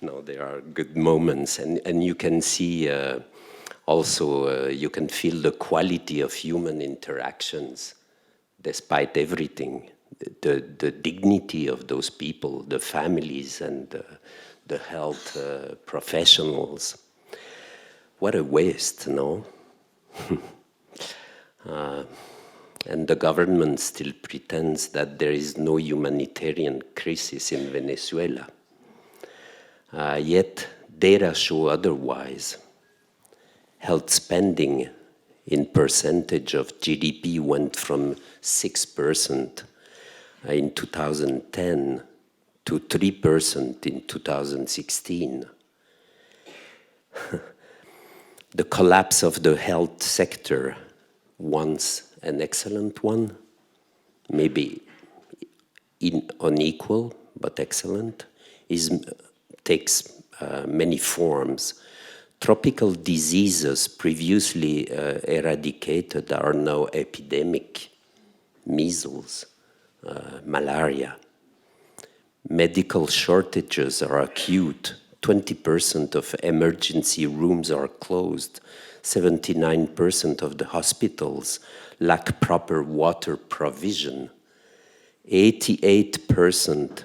No, there are good moments, and you can see also, you can feel the quality of human interactions despite everything, the dignity of those people, the families and the health professionals. What a waste, no? And the government still pretends that there is no humanitarian crisis in Venezuela. Yet data show otherwise. Health spending in percentage of GDP went from 6% in 2010 to 3% in 2016. The collapse of the health sector, once an excellent one, maybe unequal but excellent, takes many forms. Tropical diseases previously eradicated are now epidemic. Measles, malaria. Medical shortages are acute. 20% of emergency rooms are closed. 79% of the hospitals lack proper water provision. 88%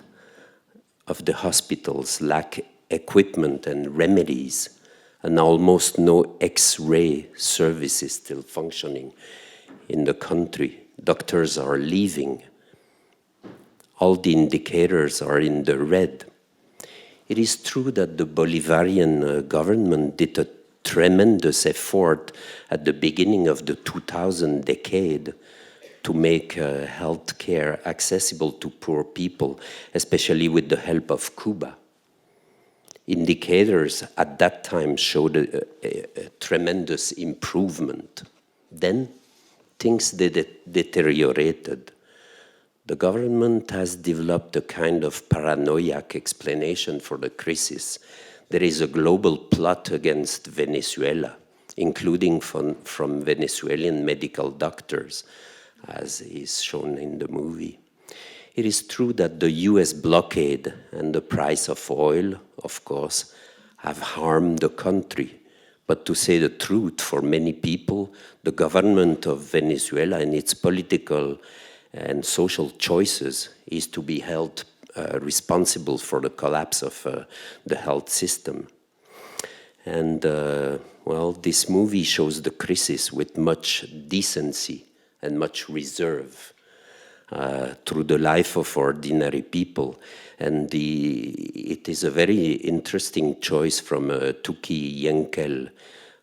of the hospitals lack equipment and remedies, and almost no X-ray services still functioning in the country. Doctors are leaving. All the indicators are in the red. It is true that the Bolivarian government did a tremendous effort at the beginning of the 2000 decade to make health care accessible to poor people, especially with the help of Cuba. Indicators at that time showed a tremendous improvement. Then things deteriorated. The government has developed a kind of paranoiac explanation for the crisis. There is a global plot against Venezuela, including from Venezuelan medical doctors, as is shown in the movie. It is true that the US blockade and the price of oil, of course, have harmed the country. But to say the truth, for many people, the government of Venezuela and its political and social choices is to be held responsible for the collapse of the health system. And, well, this movie shows the crisis with much decency and much reserve. Through the life of ordinary people. And it is a very interesting choice from Tuki Yenkel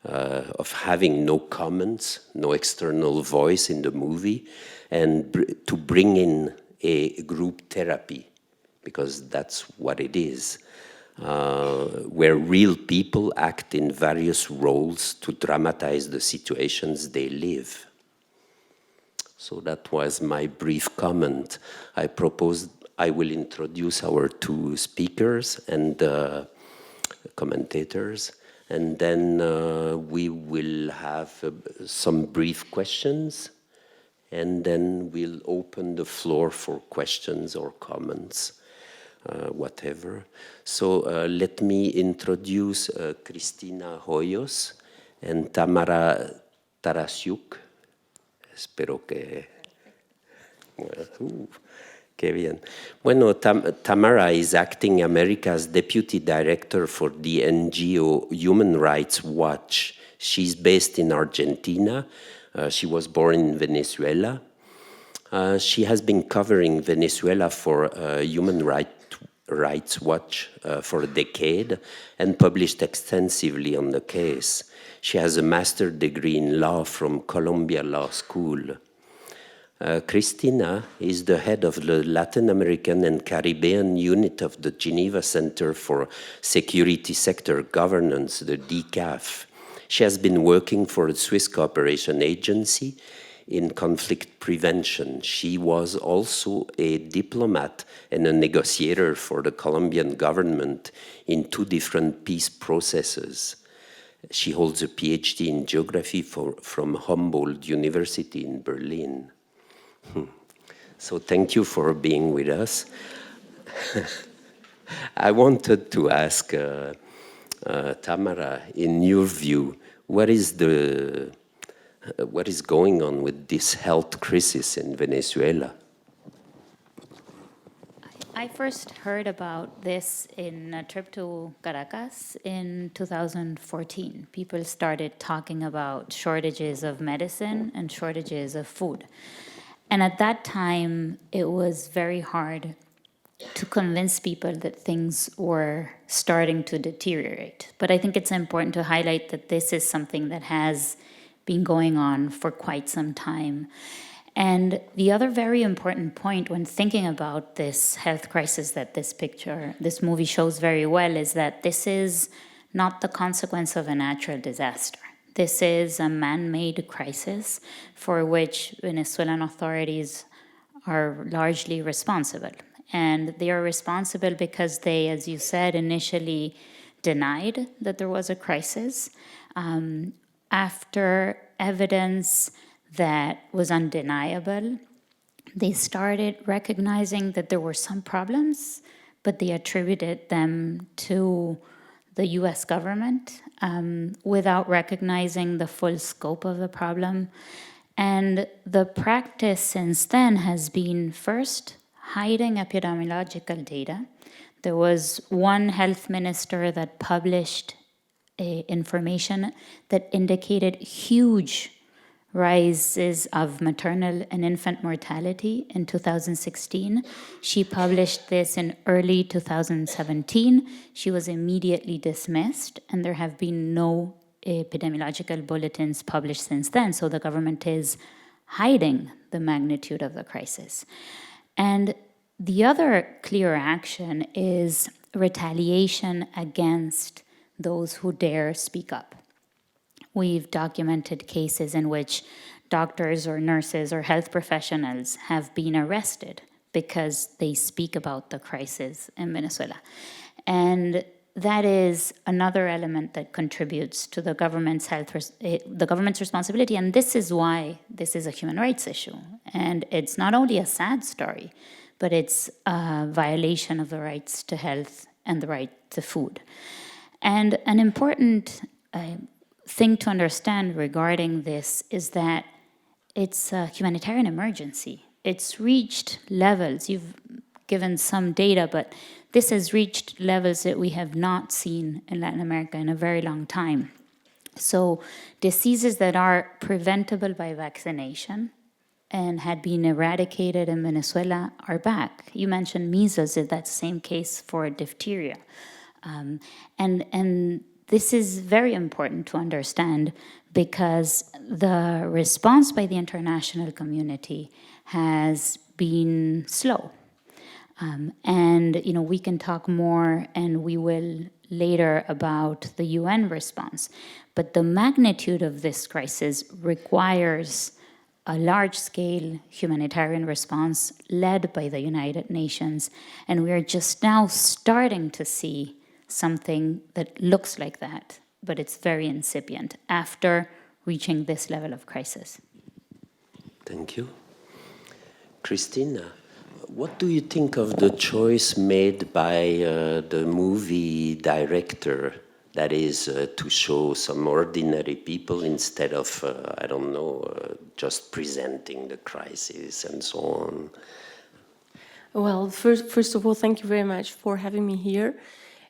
of having no comments, no external voice in the movie, and to bring in a group therapy, because that's what it is, where real people act in various roles to dramatize the situations they live. So that was my brief comment. I propose I will introduce our two speakers and commentators, and then we will have some brief questions, and then we'll open the floor for questions or comments, whatever. So let me introduce Cristina Hoyos and Tamara Taraciuk. Espero que... qué bien. Bueno, Tamara is acting America's deputy director for the NGO Human Rights Watch. She's based in Argentina. She was born in Venezuela. She has been covering Venezuela for Human Rights Watch for a decade and published extensively on the case. She has a master's degree in law from Columbia Law School. Cristina is the head of the Latin American and Caribbean unit of the Geneva Center for Security Sector Governance, the DCAF. She has been working for the Swiss Cooperation Agency in conflict prevention. She was also a diplomat and a negotiator for the Colombian government in 2 different peace processes. She holds a PhD in geography from Humboldt University in Berlin. So thank you for being with us. I wanted to ask Tamara, in your view, what is going on with this health crisis in Venezuela? I first heard about this in a trip to Caracas in 2014. People started talking about shortages of medicine and shortages of food. And at that time, it was very hard to convince people that things were starting to deteriorate. But I think it's important to highlight that this is something that has been going on for quite some time. And the other very important point when thinking about this health crisis that this movie shows very well, is that this is not the consequence of a natural disaster. This is a man-made crisis for which Venezuelan authorities are largely responsible. And they are responsible because they, as you said, initially denied that there was a crisis. After evidence that was undeniable, they started recognizing that there were some problems, but they attributed them to the US government without recognizing the full scope of the problem. And the practice since then has been first hiding epidemiological data. There was one health minister that published information that indicated huge rises of maternal and infant mortality in 2016. She published this in early 2017. She was immediately dismissed, and there have been no epidemiological bulletins published since then. So the government is hiding the magnitude of the crisis. And the other clear action is retaliation against those who dare speak up. We've documented cases in which doctors or nurses or health professionals have been arrested because they speak about the crisis in Venezuela. And that is another element that contributes to the government's the government's responsibility. And this is why this is a human rights issue. And it's not only a sad story, but it's a violation of the rights to health and the right to food. And an important thing to understand regarding this is that it's a humanitarian emergency. It's reached levels, you've given some data, but this has reached levels that we have not seen in Latin America in a very long time. So diseases that are preventable by vaccination and had been eradicated in Venezuela are back. You mentioned measles, that's the same case for diphtheria. And this is very important to understand because the response by the international community has been slow. And we can talk more, and we will later, about the UN response. But the magnitude of this crisis requires a large-scale humanitarian response led by the United Nations. And we are just now starting to see something that looks like that, but it's very incipient after reaching this level of crisis. Thank you. Cristina, what do you think of the choice made by the movie director, that is to show some ordinary people instead of, just presenting the crisis and so on? Well, first of all, thank you very much for having me here.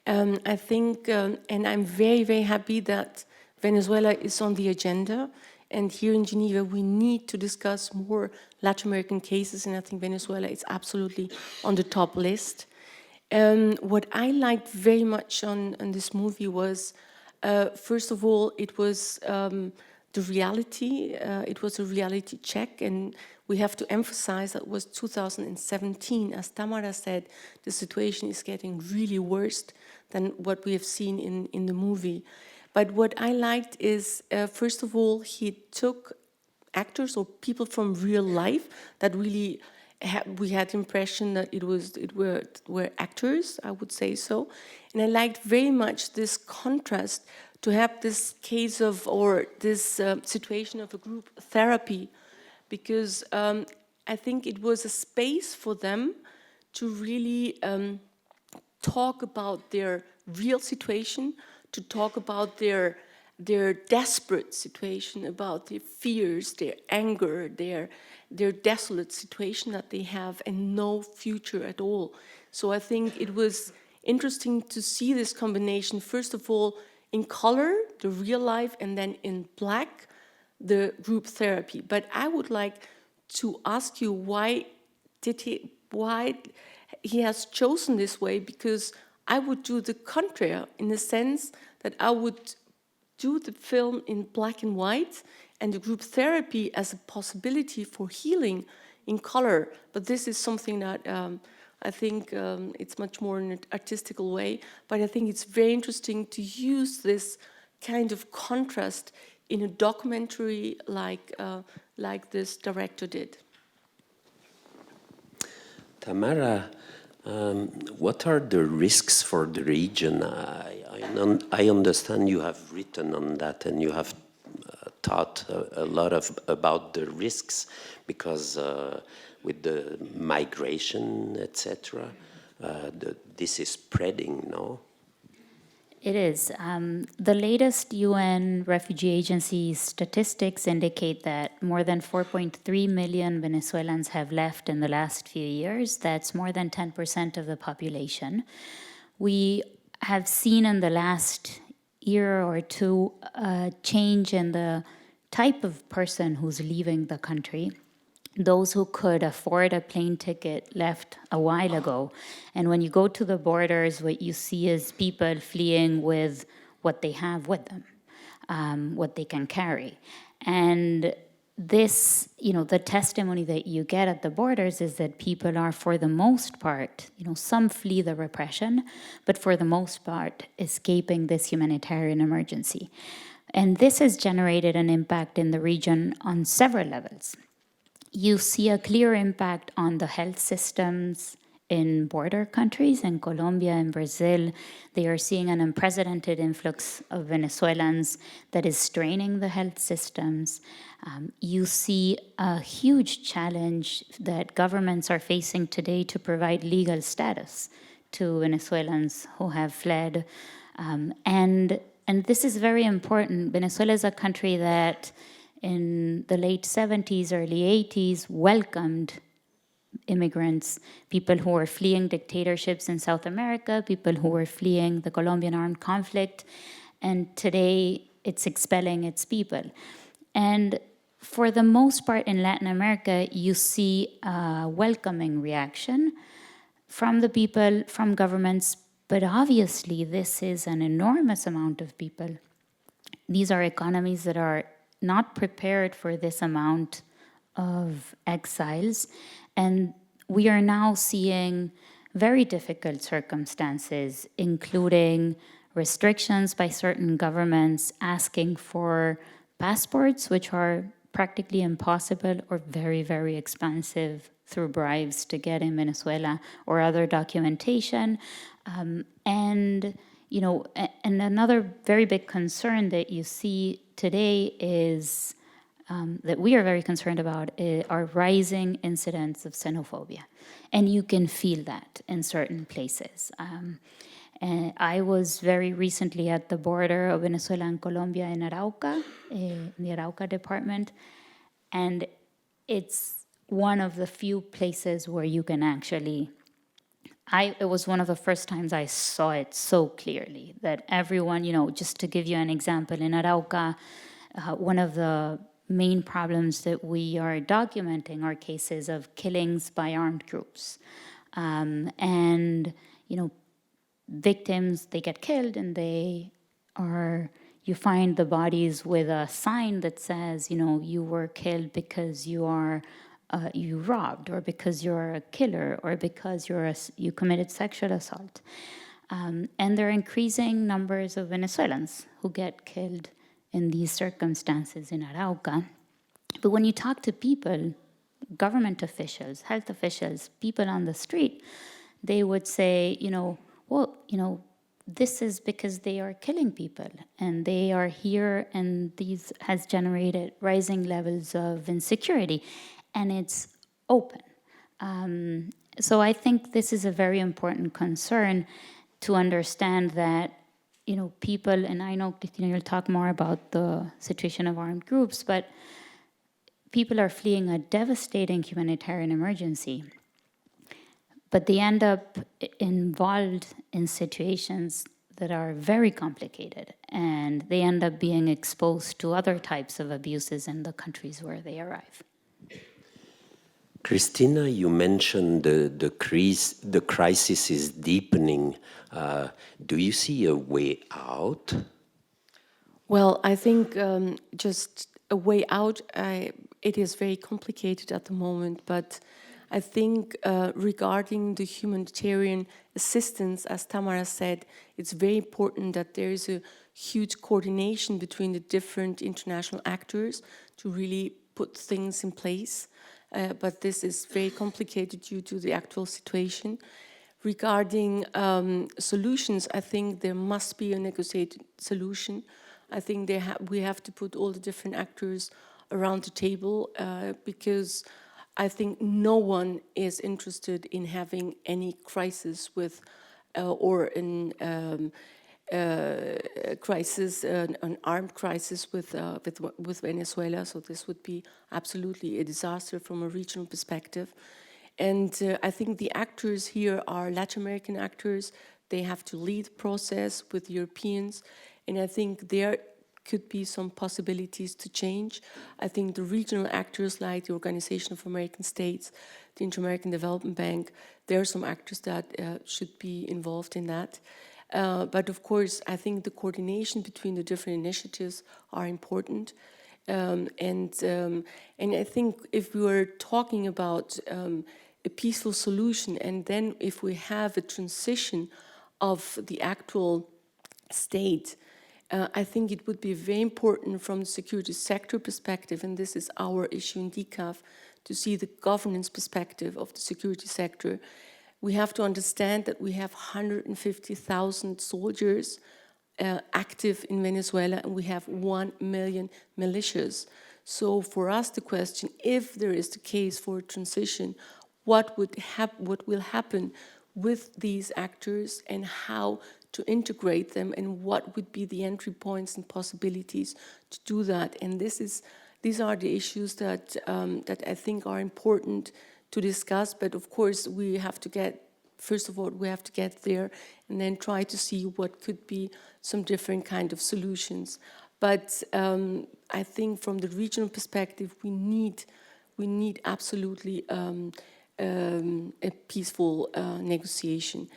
I think, and I'm very, very happy that Venezuela is on the agenda. And here in Geneva, we need to discuss more Latin American cases. And I think Venezuela is absolutely on the top list. What I liked very much on this movie was, first of all, it was the reality. It was a reality check. And we have to emphasize that was 2017. As Tamara said, the situation is getting really worse than what we have seen in the movie. But what I liked is, first of all, he took actors or people from real life that really we had the impression that it were actors, I would say so. And I liked very much this contrast to have this case of, or this situation of a group therapy, because I think it was a space for them to really talk about their real situation, to talk about their desperate situation, about their fears, their anger, their desolate situation that they have and no future at all. So I think it was interesting to see this combination, first of all, in color, the real life, and then in black, the group therapy. But I would like to ask you why he has chosen this way, because I would do the contrary, in the sense that I would do the film in black and white and the group therapy as a possibility for healing in color. But this is something that I think it's much more in an artistical way, but I think it's very interesting to use this kind of contrast in a documentary like this director did. Tamara, what are the risks for the region? I understand you have written on that and you have thought a lot about the risks, because with the migration, etc., this is spreading, no? It is. The latest UN Refugee Agency statistics indicate that more than 4.3 million Venezuelans have left in the last few years. That's more than 10% of the population. We have seen in the last year or two a change in the type of person who's leaving the country. Those who could afford a plane ticket left a while ago. And when you go to the borders, what you see is people fleeing with what they have with them, what they can carry. And this, the testimony that you get at the borders is that people are, for the most part, some flee the repression, but for the most part, escaping this humanitarian emergency. And this has generated an impact in the region on several levels. You see a clear impact on the health systems in border countries. In Colombia and Brazil, they are seeing an unprecedented influx of Venezuelans that is straining the health systems. You see a huge challenge that governments are facing today to provide legal status to Venezuelans who have fled. And this is very important. Venezuela is a country that in the late 70s, early 80s, welcomed immigrants, people who were fleeing dictatorships in South America, people who were fleeing the Colombian armed conflict, and today it's expelling its people. And for the most part in Latin America, you see a welcoming reaction from the people, from governments, but obviously this is an enormous amount of people. These are economies that are not prepared for this amount of exiles. And we are now seeing very difficult circumstances, including restrictions by certain governments asking for passports, which are practically impossible or very, very expensive through bribes to get in Venezuela, or other documentation. And another very big concern that you see today is that we are very concerned about are rising incidents of xenophobia. And you can feel that in certain places. And I was very recently at the border of Venezuela and Colombia in Arauca, in the Arauca department, and it's one of the few places where you can actually, it was one of the first times I saw it so clearly, that everyone, just to give you an example, in Arauca, one of the main problems that we are documenting are cases of killings by armed groups. Victims, they get killed and you find the bodies with a sign that says, you were killed because you robbed, or because you're a killer, or because you committed sexual assault. And there are increasing numbers of Venezuelans who get killed in these circumstances in Arauca. But when you talk to people, government officials, health officials, people on the street, they would say, this is because they are killing people and they are here, and these has generated rising levels of insecurity, and it's open. So I think this is a very important concern to understand that, you know, people, and I know, Cristina, you'll talk more about the situation of armed groups, but people are fleeing a devastating humanitarian emergency. But they end up involved in situations that are very complicated, and they end up being exposed to other types of abuses in the countries where they arrive. Cristina, you mentioned the crisis is deepening. Do you see a way out? Well, I think just a way out, it is very complicated at the moment, but I think regarding the humanitarian assistance, as Tamara said, it's very important that there is a huge coordination between the different international actors to really put things in place. But this is very complicated due to the actual situation. Regarding solutions, I think there must be a negotiated solution. I think we have to put all the different actors around the table because I think no one is interested in having any crisis with or an armed crisis with Venezuela. So this would be absolutely a disaster from a regional perspective. And I think the actors here are Latin American actors. They have to lead the process with Europeans. And I think there could be some possibilities to change. I think the regional actors like the Organization of American States, the Inter-American Development Bank, there are some actors that should be involved in that. But of course, I think the coordination between the different initiatives are important. And I think if we were talking about a peaceful solution, and then if we have a transition of the actual state, I think it would be very important from the security sector perspective, and this is our issue in DCAF, to see the governance perspective of the security sector. We have to understand that we have 150,000 soldiers active in Venezuela, and we have 1 million militias. So for us, the question, if there is the case for a transition, what will happen with these actors and how to integrate them, and what would be the entry points and possibilities to do that? And these are the issues that I think are important to discuss. But of course, we have to get there and then try to see what could be some different kind of solutions. But I think from the regional perspective, we need absolutely a peaceful negotiation.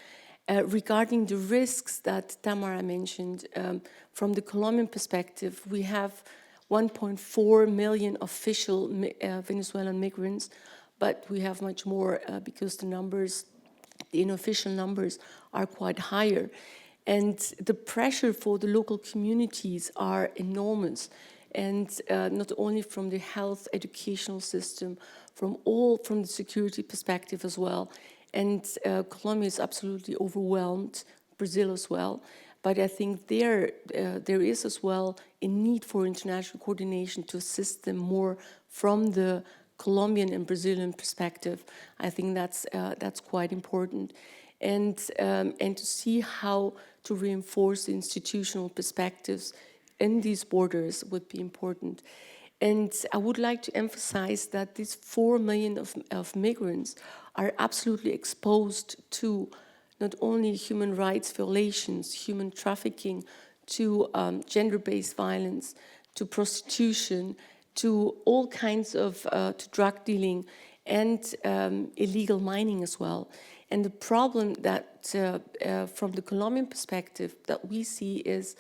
Regarding the risks that Tamara mentioned, from the Colombian perspective, we have 1.4 million official Venezuelan migrants, but we have much more because the unofficial numbers are quite higher. And the pressure for the local communities are enormous. And not only from the health educational system, from the security perspective as well. And Colombia is absolutely overwhelmed, Brazil as well. But I think there is as well a need for international coordination to assist them more from the Colombian and Brazilian perspective. I think that's quite important. And to see how to reinforce the institutional perspectives in these borders would be important. And I would like to emphasize that these 4 million of migrants are absolutely exposed to not only human rights violations, human trafficking, to gender-based violence, to prostitution, to all kinds of to drug dealing and illegal mining as well. And the problem that from the Colombian perspective that we see is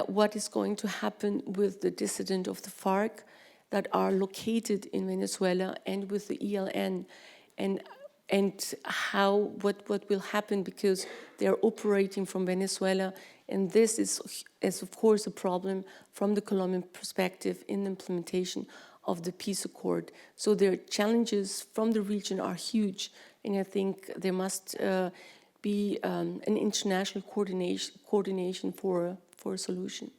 what is going to happen with the dissident of the FARC that are located in Venezuela and with the ELN, and what will happen because they are operating from Venezuela, and this is of course a problem from the Colombian perspective in the implementation of the peace accord. So their challenges from the region are huge, and I think there must be an international coordination for a solution.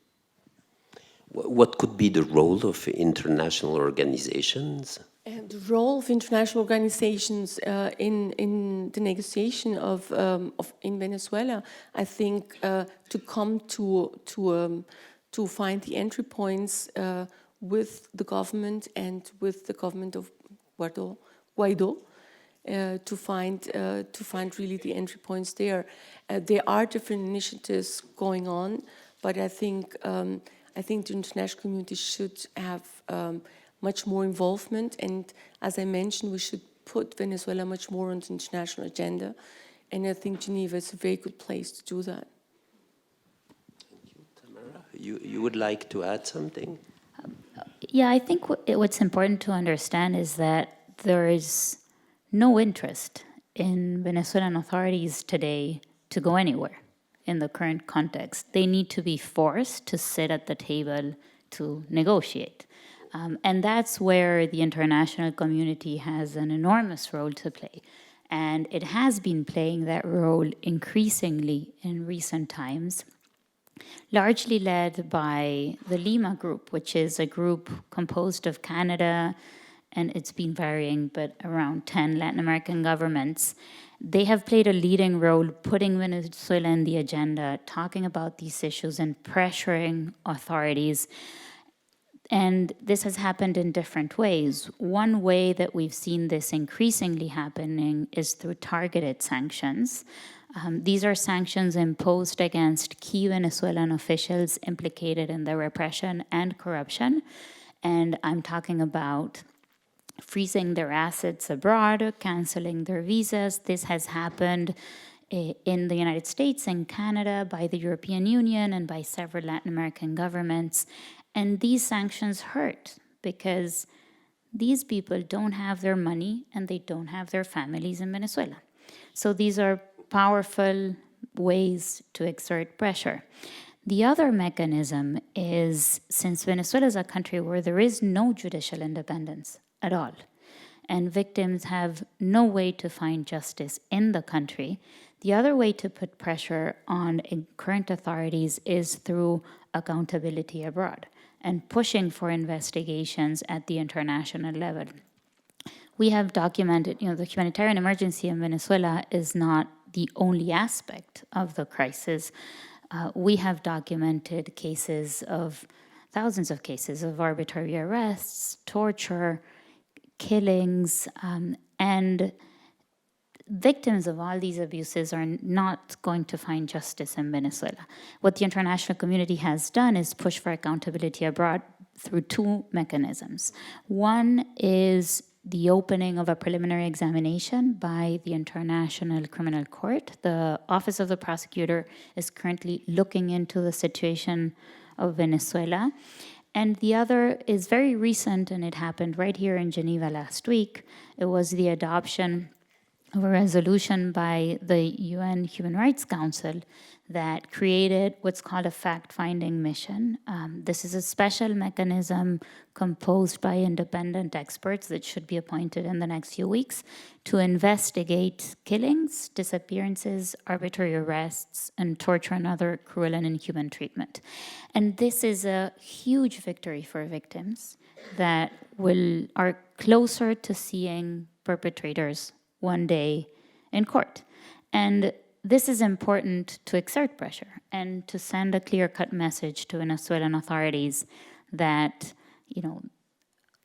What could be the role of international organizations? And the role of international organizations in the negotiation in Venezuela, I think, to come to find the entry points with the government and with the government of Guaido, to find really the entry points there. There are different initiatives going on, but I think the international community should have much more involvement, and as I mentioned, we should put Venezuela much more on the international agenda, and I think Geneva is a very good place to do that. Thank you, Tamara. You would like to add something? Yeah, I think what's important to understand is that there is no interest in Venezuelan authorities today to go anywhere in the current context. They need to be forced to sit at the table to negotiate. And that's where the international community has an enormous role to play. And it has been playing that role increasingly in recent times, largely led by the Lima Group, which is a group composed of Canada, and it's been varying, but around 10 Latin American governments. They have played a leading role putting Venezuela in the agenda, talking about these issues and pressuring authorities. And this has happened in different ways. One way that we've seen this increasingly happening is through targeted sanctions. These are sanctions imposed against key Venezuelan officials implicated in the repression and corruption. And I'm talking about freezing their assets abroad, canceling their visas. This has happened in the United States and Canada by the European Union and by several Latin American governments. And these sanctions hurt because these people don't have their money and they don't have their families in Venezuela. So these are powerful ways to exert pressure. The other mechanism is, since Venezuela is a country where there is no judicial independence at all, and victims have no way to find justice in the country, the other way to put pressure on current authorities is through accountability abroad and pushing for investigations at the international level. We have documented, the humanitarian emergency in Venezuela is not the only aspect of the crisis. We have documented thousands of cases of arbitrary arrests, torture, killings, and victims of all these abuses are not going to find justice in Venezuela. What the international community has done is push for accountability abroad through two mechanisms. One is the opening of a preliminary examination by the International Criminal Court. The Office of the Prosecutor is currently looking into the situation of Venezuela. And the other is very recent, and it happened right here in Geneva last week. It was the adoption of a resolution by the UN Human Rights Council that created what's called a fact-finding mission. This is a special mechanism composed by independent experts that should be appointed in the next few weeks to investigate killings, disappearances, arbitrary arrests, and torture and other cruel and inhuman treatment. And this is a huge victory for victims that are closer to seeing perpetrators one day in court. And this is important to exert pressure and to send a clear-cut message to Venezuelan authorities that,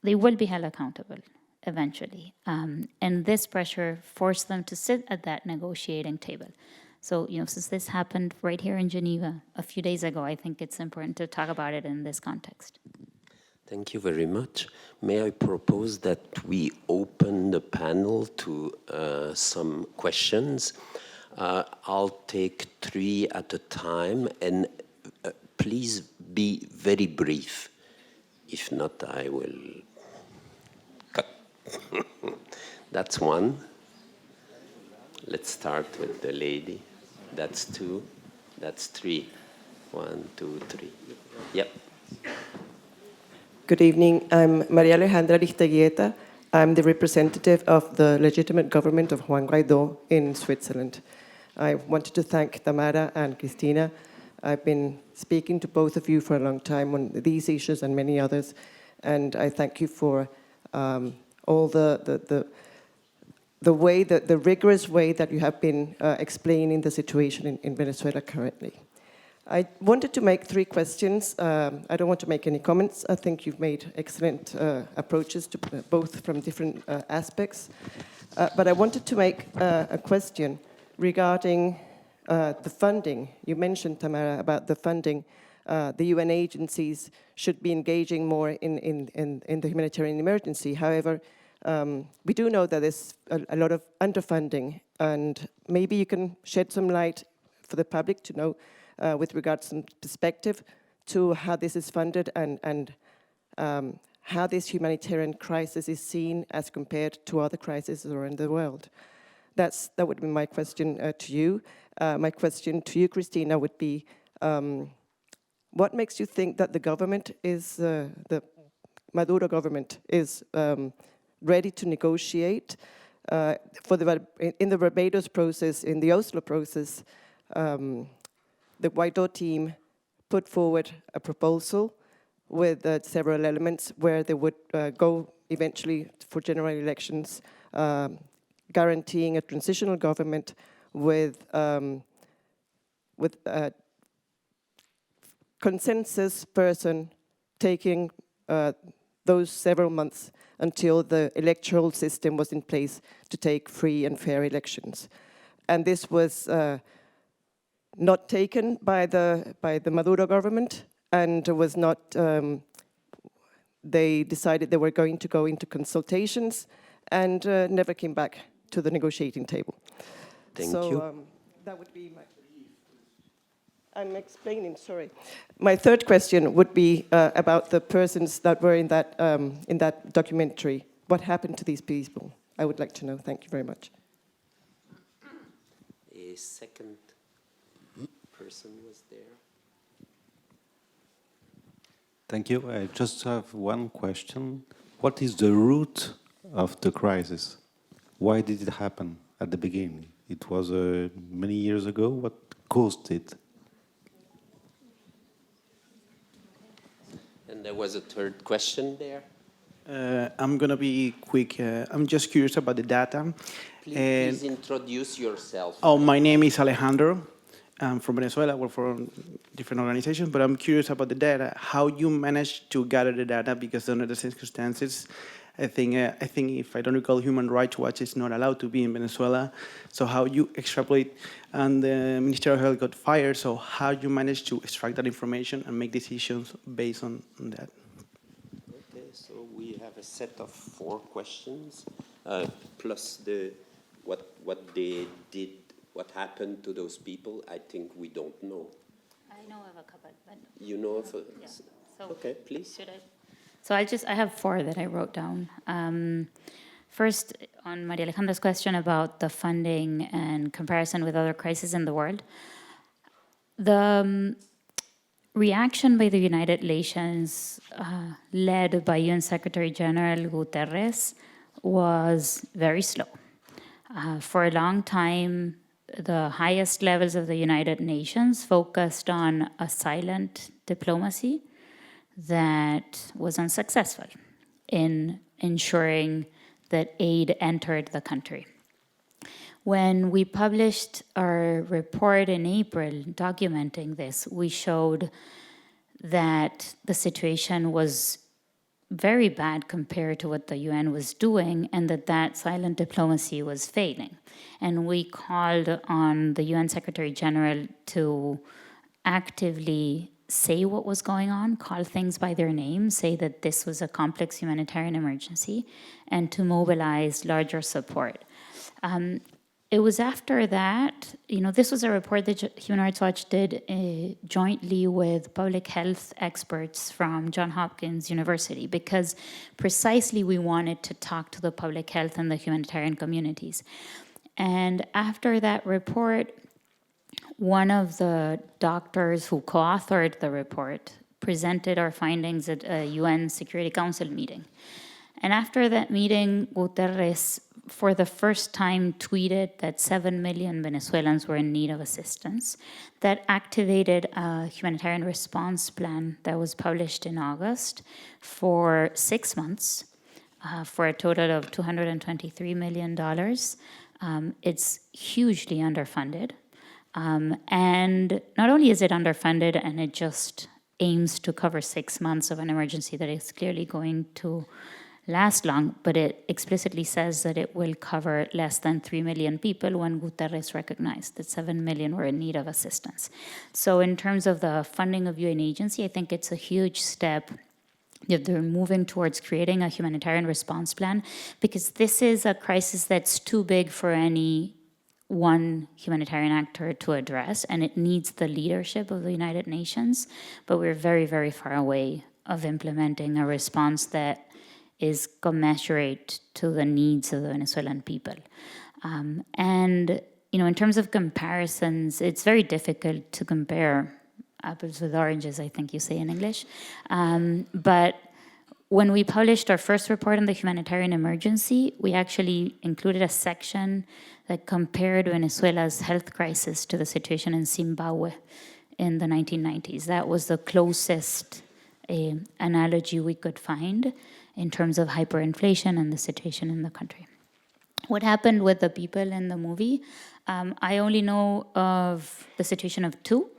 they will be held accountable eventually. And this pressure forced them to sit at that negotiating table. So, since this happened right here in Geneva a few days ago, I think it's important to talk about it in this context. Thank you very much. May I propose that we open the panel to some questions? I'll take 3 at a time, and please be very brief. If not, I will cut. That's 1. Let's start with the lady. That's 2. That's 3. 1, 2, 3. Yep. Good evening. I'm Maria Alejandra Richteguieta. I'm the representative of the legitimate government of Juan Guaido in Switzerland. I wanted to thank Tamara and Cristina. I've been speaking to both of you for a long time on these issues and many others, and I thank you for all the way, the rigorous way that you have been explaining the situation in Venezuela currently. I wanted to make 3 questions. I don't want to make any comments. I think you've made excellent approaches to both from different aspects. But I wanted to make a question regarding the funding. You mentioned, Tamara, about the funding. The UN agencies should be engaging more in the humanitarian emergency. However, we do know that there's a lot of underfunding, and maybe you can shed some light for the public to know with regards to perspective to how this is funded and how this humanitarian crisis is seen as compared to other crises around the world. That would be my question to you. My question to you, Cristina, would be, what makes you think that the government is, the Maduro government is ready to negotiate in the Barbados process, in the Oslo process? The Guaidó team put forward a proposal with several elements where they would go eventually for general elections, guaranteeing a transitional government with a consensus person taking those several months until the electoral system was in place to take free and fair elections. And this was not taken by the Maduro government, and was not. They decided they were going to go into consultations, and never came back to the negotiating table. Thank you. That would be my. I'm explaining. Sorry. My third question would be about the persons that were in that documentary. What happened to these people? I would like to know. Thank you very much. A second person was there. Thank you. I just have one question. What is the root of the crisis? Why did it happen at the beginning? It was many years ago. What caused it? And there was a third question there. I'm going to be quick. I'm just curious about the data. Please introduce yourself. Oh, my name is Alejandro. I'm from Venezuela. I work for different organizations, but I'm curious about the data. How you managed to gather the data? Because under the circumstances, I think if I don't recall, Human Rights Watch is not allowed to be in Venezuela. So how you extrapolate, and the Minister of Health got fired. So how you managed to extract that information and make decisions based on that? Okay, so we have a set of 4 questions, plus what they did. What happened to those people, I think we don't know. I know of a couple, but... You know of a... Yeah. So okay, please. Should I? So I have 4 that I wrote down. First, on Maria Alejandro's question about the funding and comparison with other crises in the world, the reaction by the United Nations, led by UN Secretary General Guterres, was very slow. For a long time, the highest levels of the United Nations focused on a silent diplomacy that was unsuccessful in ensuring that aid entered the country. When we published our report in April documenting this, we showed that the situation was very bad compared to what the UN was doing, and that silent diplomacy was failing. And we called on the UN Secretary General to actively say what was going on, call things by their name, say that this was a complex humanitarian emergency, and to mobilize larger support. It was after that, this was a report that Human Rights Watch did jointly with public health experts from Johns Hopkins University, because precisely we wanted to talk to the public health and the humanitarian communities. And after that report, one of the doctors who co-authored the report presented our findings at a UN Security Council meeting. And after that meeting, Guterres, for the first time, tweeted that 7 million Venezuelans were in need of assistance. That activated a humanitarian response plan that was published in August for 6 months, for a total of $223 million. It's hugely underfunded. And not only is it underfunded and it just aims to cover 6 months of an emergency that is clearly going to last long, but it explicitly says that it will cover less than 3 million people when Guterres recognized that 7 million were in need of assistance. So in terms of the funding of UN agency, I think it's a huge step that they're moving towards creating a humanitarian response plan, because this is a crisis that's too big for any one humanitarian actor to address, and it needs the leadership of the United Nations, but we're very, very far away of implementing a response that is commensurate to the needs of the Venezuelan people. And, you know, in terms of comparisons, it's very difficult to compare apples with oranges, I think you say in English. But when we published our first report on the humanitarian emergency, we actually included a section that compared Venezuela's health crisis to the situation in Zimbabwe in the 1990s. That was the closest analogy we could find in terms of hyperinflation and the situation in the country. What happened with the people in the movie? I only know of the situation of 2.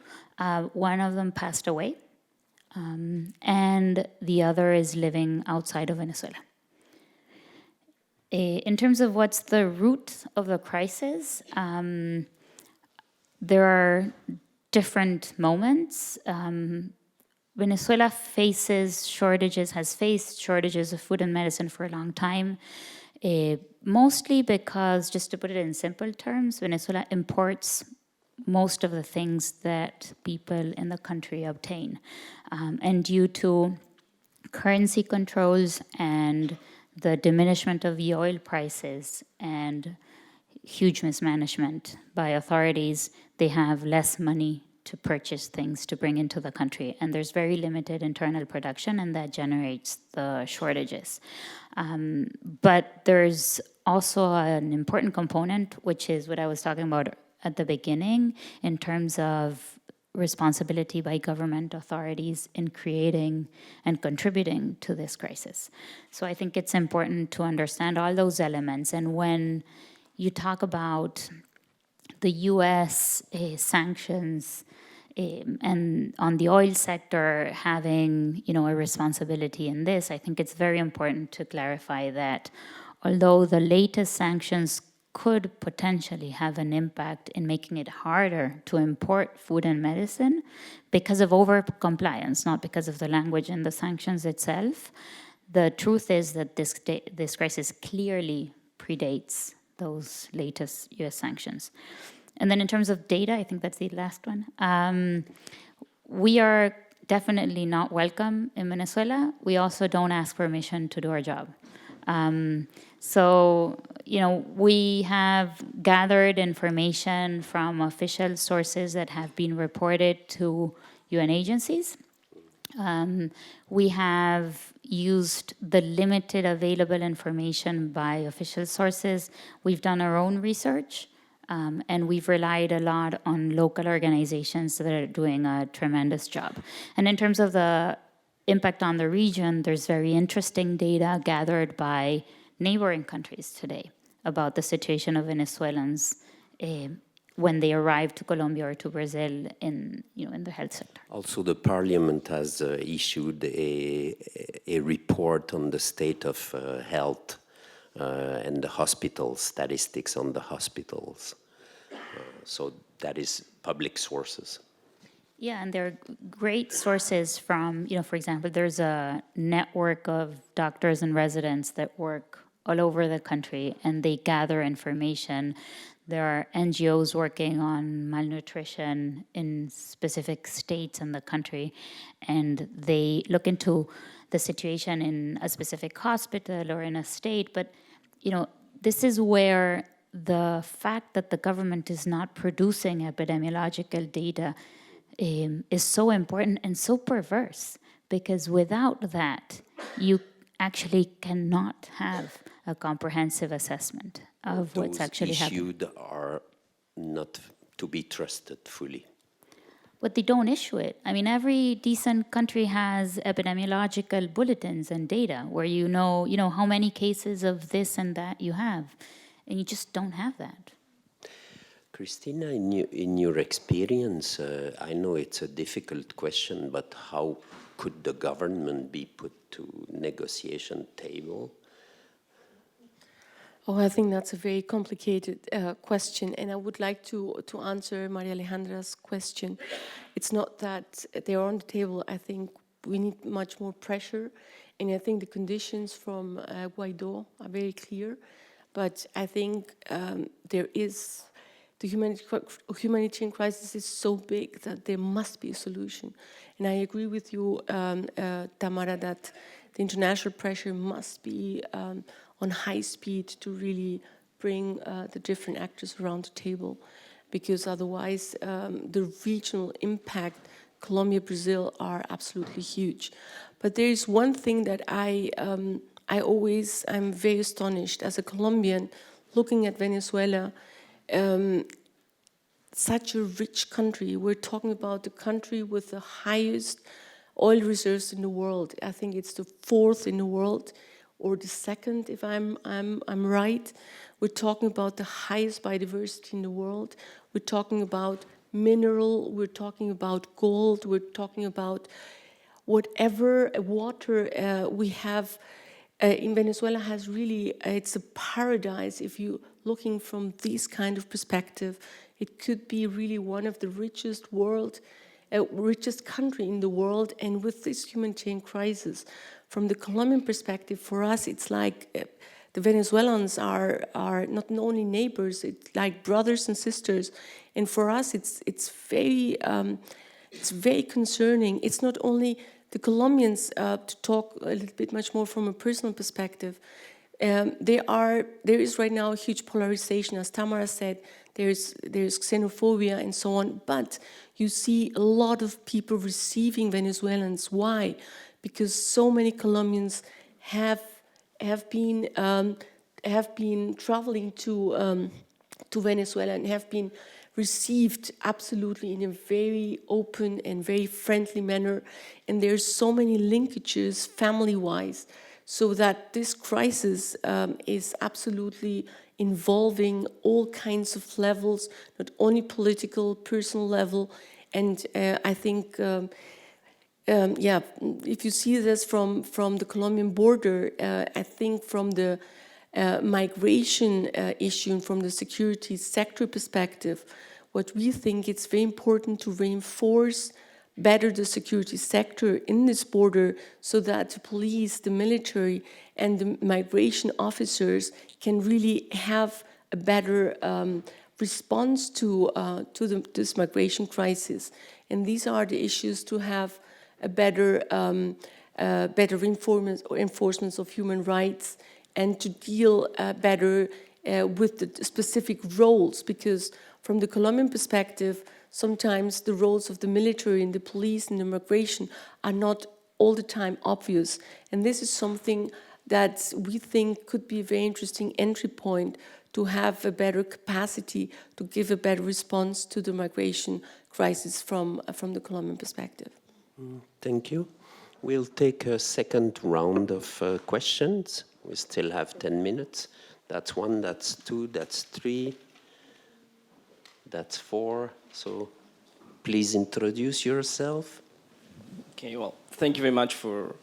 One of them passed away, and the other is living outside of Venezuela. In terms of what's the root of the crisis, there are different moments. Venezuela has faced shortages of food and medicine for a long time, mostly because, just to put it in simple terms, Venezuela imports most of the things that people in the country obtain. And due to currency controls and the diminishment of the oil prices and huge mismanagement by authorities, they have less money to purchase things to bring into the country. And there's very limited internal production, and that generates the shortages. But there's also an important component, which is what I was talking about at the beginning, in terms of responsibility by government authorities in creating and contributing to this crisis. So I think it's important to understand all those elements. And when you talk about the US sanctions and on the oil sector having, you know, a responsibility in this, I think it's very important to clarify that although the latest sanctions could potentially have an impact in making it harder to import food and medicine because of over-compliance, not because of the language in the sanctions itself, the truth is that this crisis clearly predates those latest US sanctions. And then in terms of data, I think that's the last one. We are definitely not welcome in Venezuela. We also don't ask permission to do our job. So, you know, we have gathered information from official sources that have been reported to UN agencies. We have used the limited available information by official sources. We've done our own research. And we've relied a lot on local organizations that are doing a tremendous job. And in terms of the impact on the region, there's very interesting data gathered by neighboring countries today about the situation of Venezuelans when they arrive to Colombia or to Brazil in the health sector. Also, the parliament has issued a report on the state of health and the hospital statistics on the hospitals. So that is public sources. Yeah, and there are great sources from, for example, there's a network of doctors and residents that work all over the country, and they gather information. There are NGOs working on malnutrition in specific states in the country, and they look into the situation in a specific hospital or in a state. But, this is where the fact that the government is not producing epidemiological data is so important and so perverse, because without that, you actually cannot have a comprehensive assessment of what's actually happening. Those issued are not to be trusted fully. but they don't issue it. I mean, every decent country has epidemiological bulletins and data where you know how many cases of this and that you have, and you just don't have that. Cristina, in your experience, I know it's a difficult question, but how could the government be put to negotiation table? Oh, I think that's a very complicated question, and I would like to answer Maria Alejandra's question. It's not that they're on the table. I think we need much more pressure, and I think the conditions from Guaido are very clear. But I think the humanitarian crisis is so big that there must be a solution. And I agree with you, Tamara, that the international pressure must be on high speed to really bring the different actors around the table, because otherwise the regional impact, Colombia, Brazil, are absolutely huge. But there is one thing that I'm very astonished as a Colombian looking at Venezuela, such a rich country. We're talking about the country with the highest oil reserves in the world. I think it's the 4th in the world, or the 2nd, if I'm right. We're talking about the highest biodiversity in the world. We're talking about mineral. We're talking about gold. We're talking about whatever water we have. In Venezuela has really, it's a paradise if you're looking from this kind of perspective. It could be really one of the richest country in the world, and with this humanitarian crisis, from the Colombian perspective, for us, it's like the Venezuelans are not only neighbors, it's like brothers and sisters, and for us, it's very concerning. It's not only the Colombians, to talk a little bit much more from a personal perspective. There is right now a huge polarization, as Tamara said. There's xenophobia and so on, but you see a lot of people receiving Venezuelans. Why? Because so many Colombians have been traveling to Venezuela and have been received absolutely in a very open and very friendly manner. And there's so many linkages family-wise, so that this crisis is absolutely involving all kinds of levels, not only political, personal level. And I think, if you see this from the Colombian border, I think from the migration issue and from the security sector perspective, what we think it's very important to reinforce better the security sector in this border, so that the police, the military, and the migration officers can really have a better response to this migration crisis. And these are the issues to have a better enforcement of human rights, and to deal better with the specific roles, because from the Colombian perspective, sometimes the roles of the military and the police and the migration are not all the time obvious. And this is something that we think could be a very interesting entry point to have a better capacity to give a better response to the migration crisis from the Colombian perspective. Thank you. We'll take a second round of questions. We still have 10 minutes. That's 1, that's 2, that's 3, that's 4. So please introduce yourself. Okay, well, thank you very much for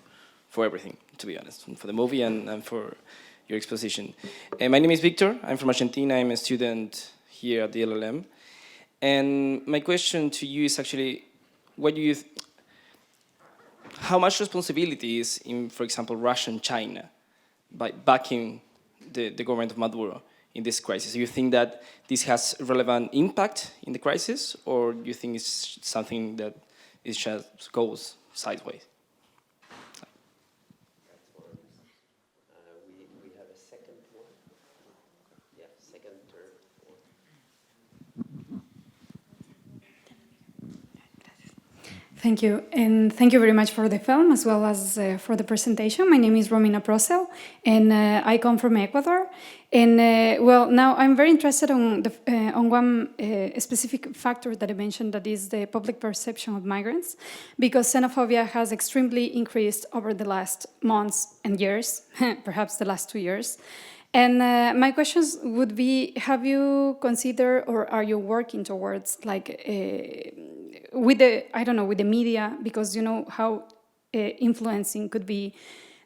everything, to be honest, for the movie and for your exposition. My name is Victor. I'm from Argentina. I'm a student here at the LLM. And my question to you is actually, how much responsibility is in, for example, Russia and China by backing the government of Maduro in this crisis? Do you think that this has relevant impact in the crisis, or do you think it's something that it just goes sideways? We have a second one. Yeah, second, third, fourth. Thank you, and thank you very much for the film as well as for the presentation. My name is Romina Procel, and I come from Ecuador. And well, now I'm very interested on one specific factor that I mentioned, that is the public perception of migrants, because xenophobia has extremely increased over the last months and years, perhaps the last 2 years. And my questions would be, have you considered or are you working towards like with the, I don't know, with the media, because you know how influencing could be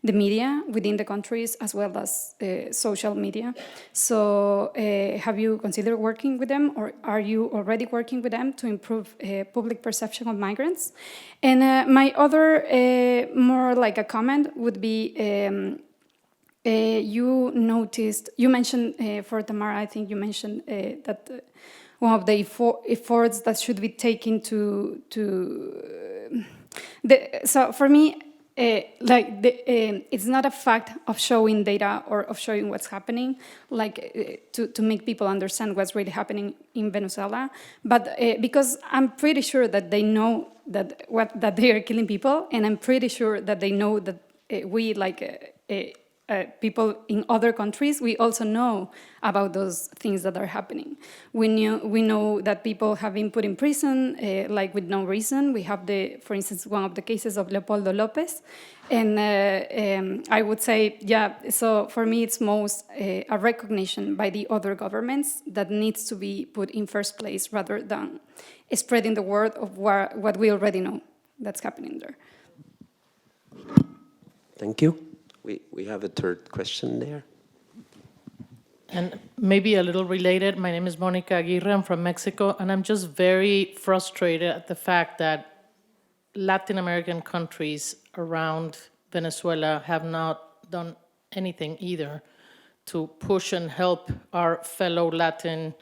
the media within the countries as well as social media. So have you considered working with them, or are you already working with them to improve public perception of migrants? And my other more like a comment would be, you mentioned for Tamara, I think you mentioned that one of the efforts that should be taken so for me, it's not a fact of showing data or of showing what's happening, like to make people understand what's really happening in Venezuela, but because I'm pretty sure that they know that they are killing people, and I'm pretty sure that they know that we people in other countries, we also know about those things that are happening. We know that people have been put in prison, like with no reason. We have for instance, one of the cases of Leopoldo Lopez. And I would say, yeah, so for me, it's most a recognition by the other governments that needs to be put in first place rather than spreading the word of what we already know that's happening there. Thank you. We have a third question there. And maybe a little related, my name is Monica Aguirre, I'm from Mexico, and I'm just very frustrated at the fact that Latin American countries around Venezuela have not done anything either to push and help our fellow Latin,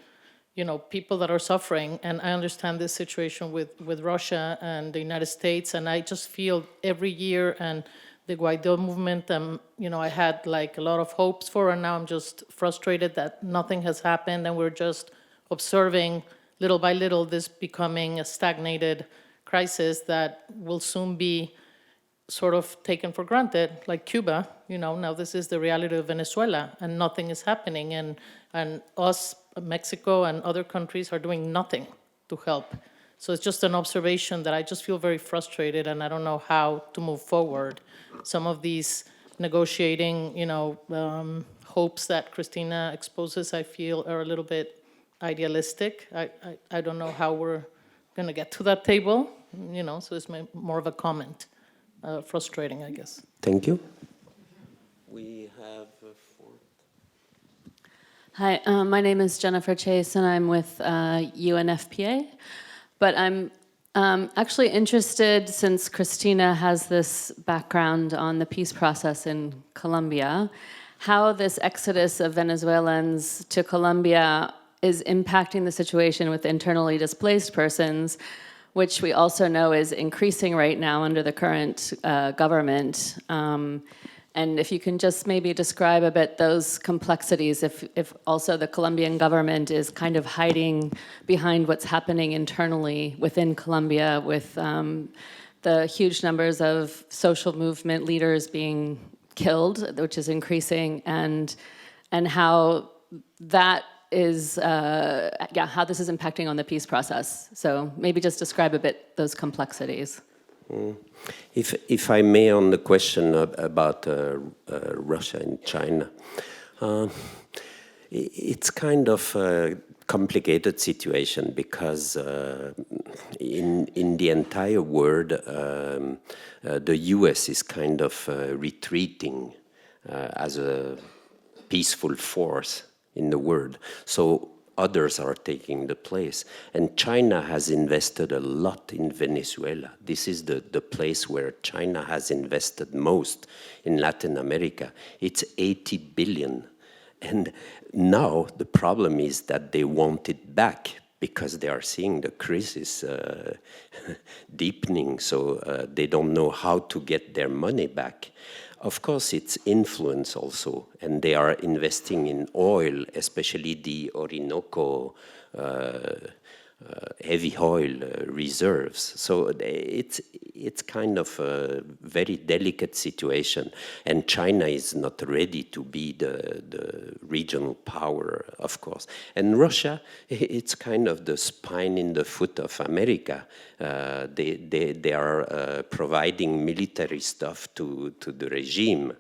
people that are suffering. And I understand this situation with Russia and the United States, and I just feel every year, and the Guaido movement, I had like a lot of hopes for, and now I'm just frustrated that nothing has happened, and we're just observing little by little this becoming a stagnated crisis that will soon be sort of taken for granted, like Cuba. Now this is the reality of Venezuela, and nothing is happening, and us, Mexico, and other countries are doing nothing to help. So it's just an observation that I just feel very frustrated, and I don't know how to move forward. Some of these negotiating, hopes that Cristina exposes, I feel, are a little bit idealistic. I don't know how we're going to get to that table, so it's more of a comment. Frustrating, I guess. Thank you. We have a fourth. Hi, my name is Jennifer Chase, and I'm with UNFPA. But I'm actually interested, since Cristina has this background on the peace process in Colombia, how this exodus of Venezuelans to Colombia is impacting the situation with internally displaced persons, which we also know is increasing right now under the current government. And if you can just maybe describe a bit those complexities, if also the Colombian government is kind of hiding behind what's happening internally within Colombia with the huge numbers of social movement leaders being killed, which is increasing, and how that is, how this is impacting on the peace process. So maybe just describe a bit those complexities. If I may, on the question about Russia and China, it's kind of a complicated situation because in the entire world, the US is kind of retreating as a peaceful force in the world. So others are taking the place. And China has invested a lot in Venezuela. This is the place where China has invested most in Latin America. It's 80 billion. And now the problem is that they want it back because they are seeing the crisis deepening, so they don't know how to get their money back. Of course, it's influence also, and they are investing in oil, especially the Orinoco heavy oil reserves. So it's kind of a very delicate situation, and China is not ready to be the regional power, of course. And Russia, it's kind of the spine in the foot of America. They are providing military stuff to the regime,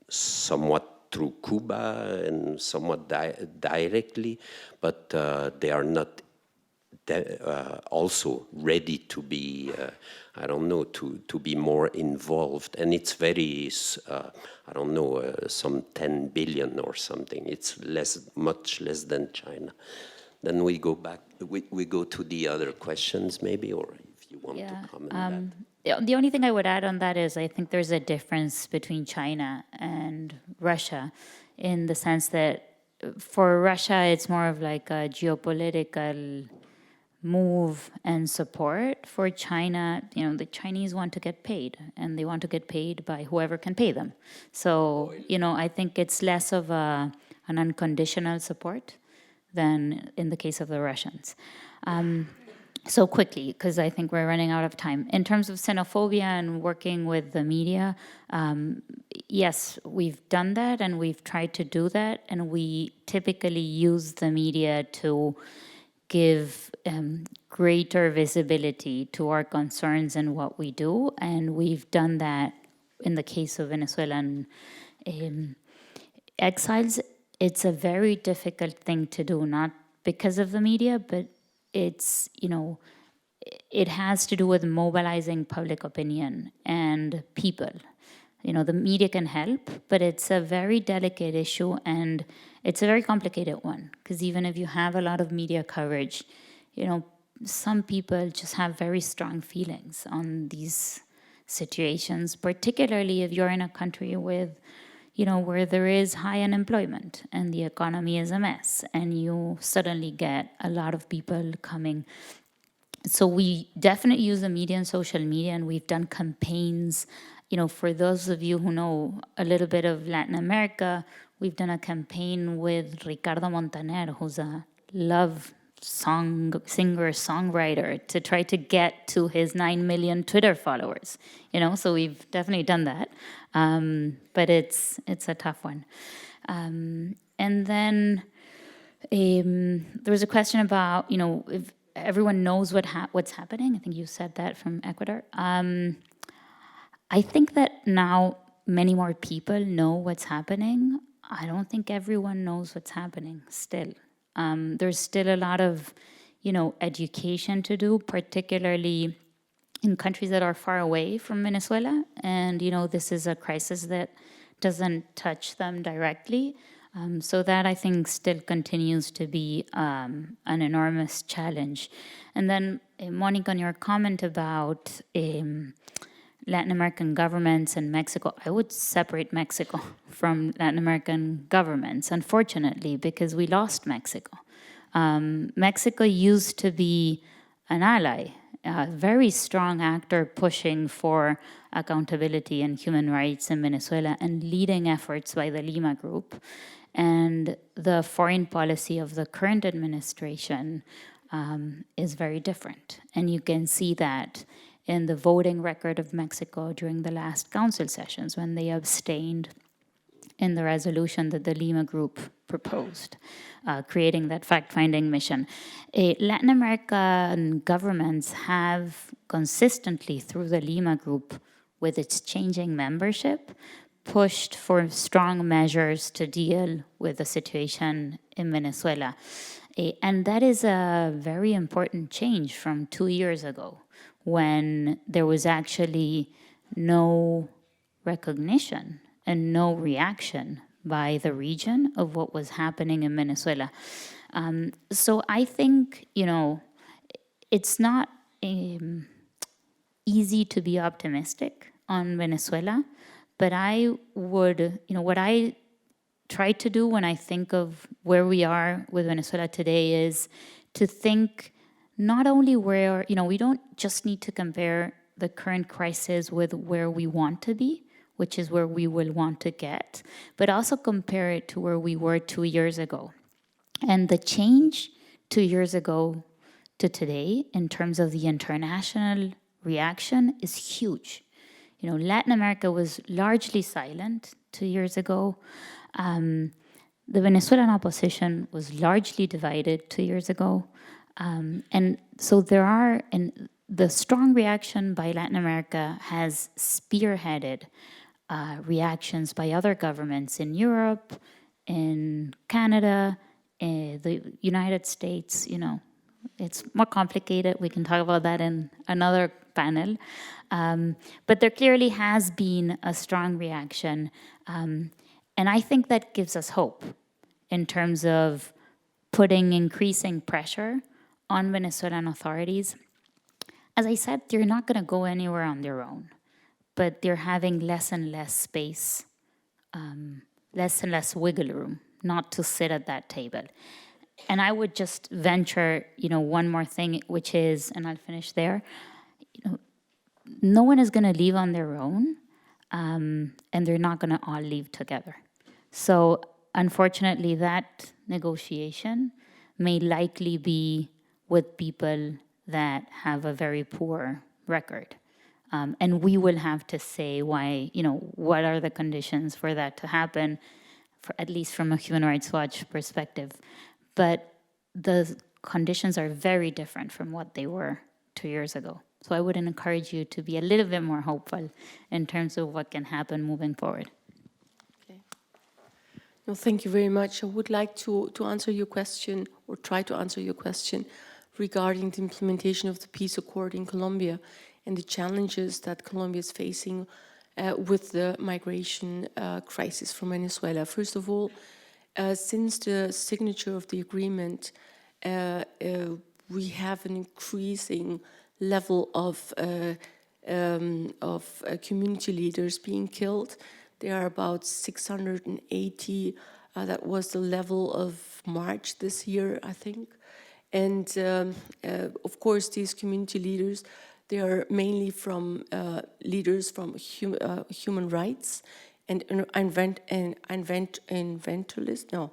somewhat through Cuba and somewhat directly, but they are not also ready to be, I don't know, to be more involved. And it's very, I don't know, some 10 billion or something. It's much less than China. Then we go back, we go to the other questions maybe, or if you want to comment on that. The only thing I would add on that is I think there's a difference between China and Russia in the sense that for Russia, it's more of like a geopolitical move and support. For China, the Chinese want to get paid, and they want to get paid by whoever can pay them. So, I think it's less of an unconditional support than in the case of the Russians. So quickly, because I think we're running out of time. In terms of xenophobia and working with the media, yes, we've done that and we've tried to do that, and we typically use the media to give greater visibility to our concerns and what we do, and we've done that in the case of Venezuelan exiles. It's a very difficult thing to do, not because of the media, but it's, it has to do with mobilizing public opinion and people. The media can help, but it's a very delicate issue and it's a very complicated one, because even if you have a lot of media coverage, some people just have very strong feelings on these situations, particularly if you're in a country with, where there is high unemployment and the economy is a mess, and you suddenly get a lot of people coming. So we definitely use the media and social media, and we've done campaigns. For those of you who know a little bit of Latin America, we've done a campaign with Ricardo Montaner, who's a love singer-songwriter, to try to get to his 9 million Twitter followers. So we've definitely done that. But it's a tough one. And then there was a question about, if everyone knows what's happening. I think you said that from Ecuador. I think that now many more people know what's happening. I don't think everyone knows what's happening still. There's still a lot of, education to do, particularly in countries that are far away from Venezuela. And, this is a crisis that doesn't touch them directly. So that, I think, still continues to be an enormous challenge. And then, Monica, on your comment about Latin American governments and Mexico, I would separate Mexico from Latin American governments, unfortunately, because we lost Mexico. Mexico used to be an ally, a very strong actor pushing for accountability and human rights in Venezuela and leading efforts by the Lima Group. And the foreign policy of the current administration is very different. And you can see that in the voting record of Mexico during the last council sessions when they abstained in the resolution that the Lima Group proposed, creating that fact-finding mission. Latin American governments have consistently, through the Lima Group, with its changing membership, pushed for strong measures to deal with the situation in Venezuela. And that is a very important change from 2 years ago, when there was actually no recognition and no reaction by the region of what was happening in Venezuela. So I think, it's not easy to be optimistic on Venezuela, but I would, what I try to do when I think of where we are with Venezuela today is to think not only where, we don't just need to compare the current crisis with where we want to be, which is where we will want to get, but also compare it to where we were 2 years ago. And the change 2 years ago to today in terms of the international reaction is huge. You know, Latin America was largely silent 2 years ago. The Venezuelan opposition was largely divided 2 years ago. And so the strong reaction by Latin America has spearheaded reactions by other governments in Europe, in Canada, in the United States. You know, it's more complicated. We can talk about that in another panel. But there clearly has been a strong reaction. And I think that gives us hope in terms of putting increasing pressure on Venezuelan authorities. As I said, they're not going to go anywhere on their own, but they're having less and less space, less and less wiggle room not to sit at that table. And I would just venture, you know, one more thing, which is, and I'll finish there, you know, no one is going to leave on their own, and they're not going to all leave together. So unfortunately, that negotiation may likely be with people that have a very poor record. And we will have to say why, you know, what are the conditions for that to happen, for, at least from a Human Rights Watch perspective. But the conditions are very different from what they were 2 years ago. So I would encourage you to be a little bit more hopeful in terms of what can happen moving forward. Okay. No, thank you very much. I would like to answer your question, or try to answer your question, regarding the implementation of the peace accord in Colombia and the challenges that Colombia is facing with the migration crisis from Venezuela. First of all, since the signature of the agreement, we have an increasing level of community leaders being killed. There are about 680. That was the level of March this year, I think. And of course, these community leaders, they are mainly from leaders from human rights and environmentalists. No,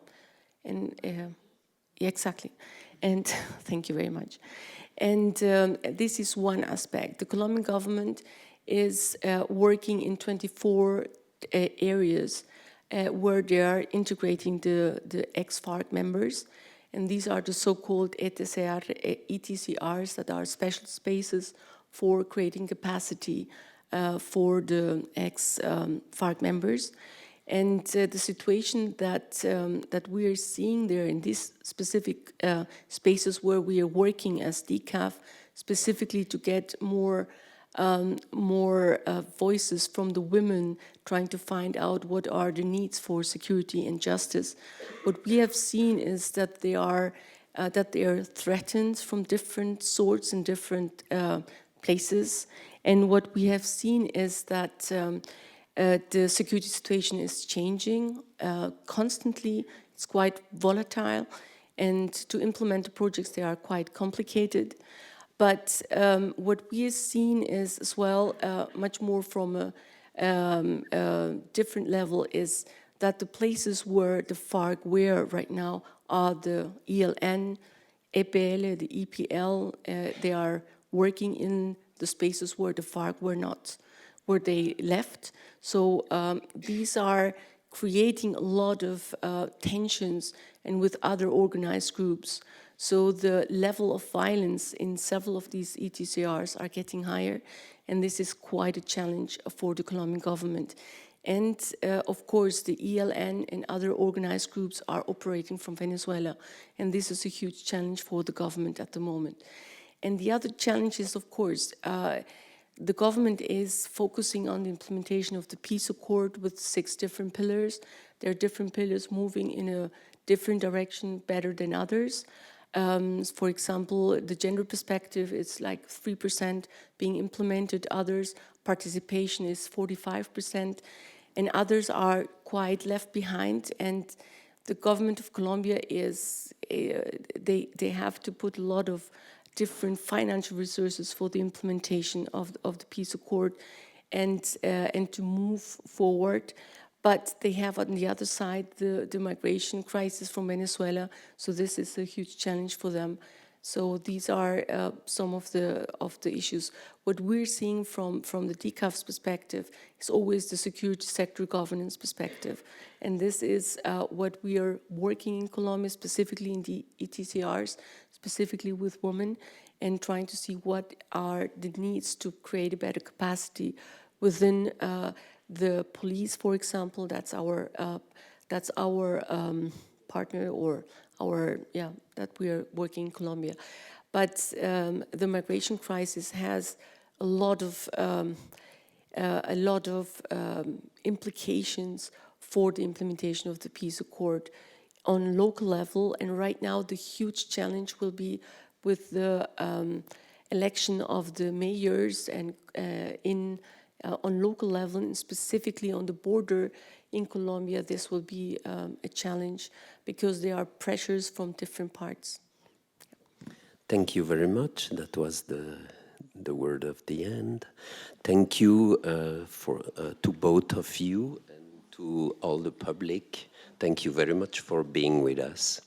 and exactly. And thank you very much. And this is one aspect. The Colombian government is working in 24 areas where they are integrating the ex-FARC members. And these are the so-called ETCRs, that are special spaces for creating capacity for the ex-FARC members. And the situation that we are seeing there in these specific spaces where we are working as DCAF, specifically to get more voices from the women, trying to find out what are the needs for security and justice. What we have seen is that they are threatened from different sorts and different places. And what we have seen is that the security situation is changing constantly. It's quite volatile, and to implement the projects, they are quite complicated. But what we have seen is as well, much more from a different level, is that the places where the FARC were right now are the ELN, EPL, the EPL. They are working in the spaces where the FARC were not, where they left. So these are creating a lot of tensions, and with other organized groups. So the level of violence in several of these ETCRs are getting higher, and this is quite a challenge for the Colombian government. And of course, the ELN and other organized groups are operating from Venezuela, and this is a huge challenge for the government at the moment. And the other challenge is, of course, the government is focusing on the implementation of the peace accord with 6 different pillars. There are different pillars moving in a different direction better than others. For example, the gender perspective is like 3% being implemented. Others, participation is 45%, and others are quite left behind. And the government of Colombia is, they have to put a lot of different financial resources for the implementation of the peace accord and to move forward. But they have on the other side the migration crisis from Venezuela, so this is a huge challenge for them. So these are some of the issues. What we're seeing from the DCAF's perspective is always the security sector governance perspective. And this is what we are working in Colombia, specifically in the ETCRs, specifically with women, and trying to see what are the needs to create a better capacity within the police, for example. That's our partner, or that we are working in Colombia. But the migration crisis has a lot of implications for the implementation of the peace accord on local level. And right now, the huge challenge will be with the election of the mayors and on local level, and specifically on the border in Colombia. This will be a challenge because there are pressures from different parts. Thank you very much. That was the word of the end. Thank you to both of you and to all the public. Thank you very much for being with us.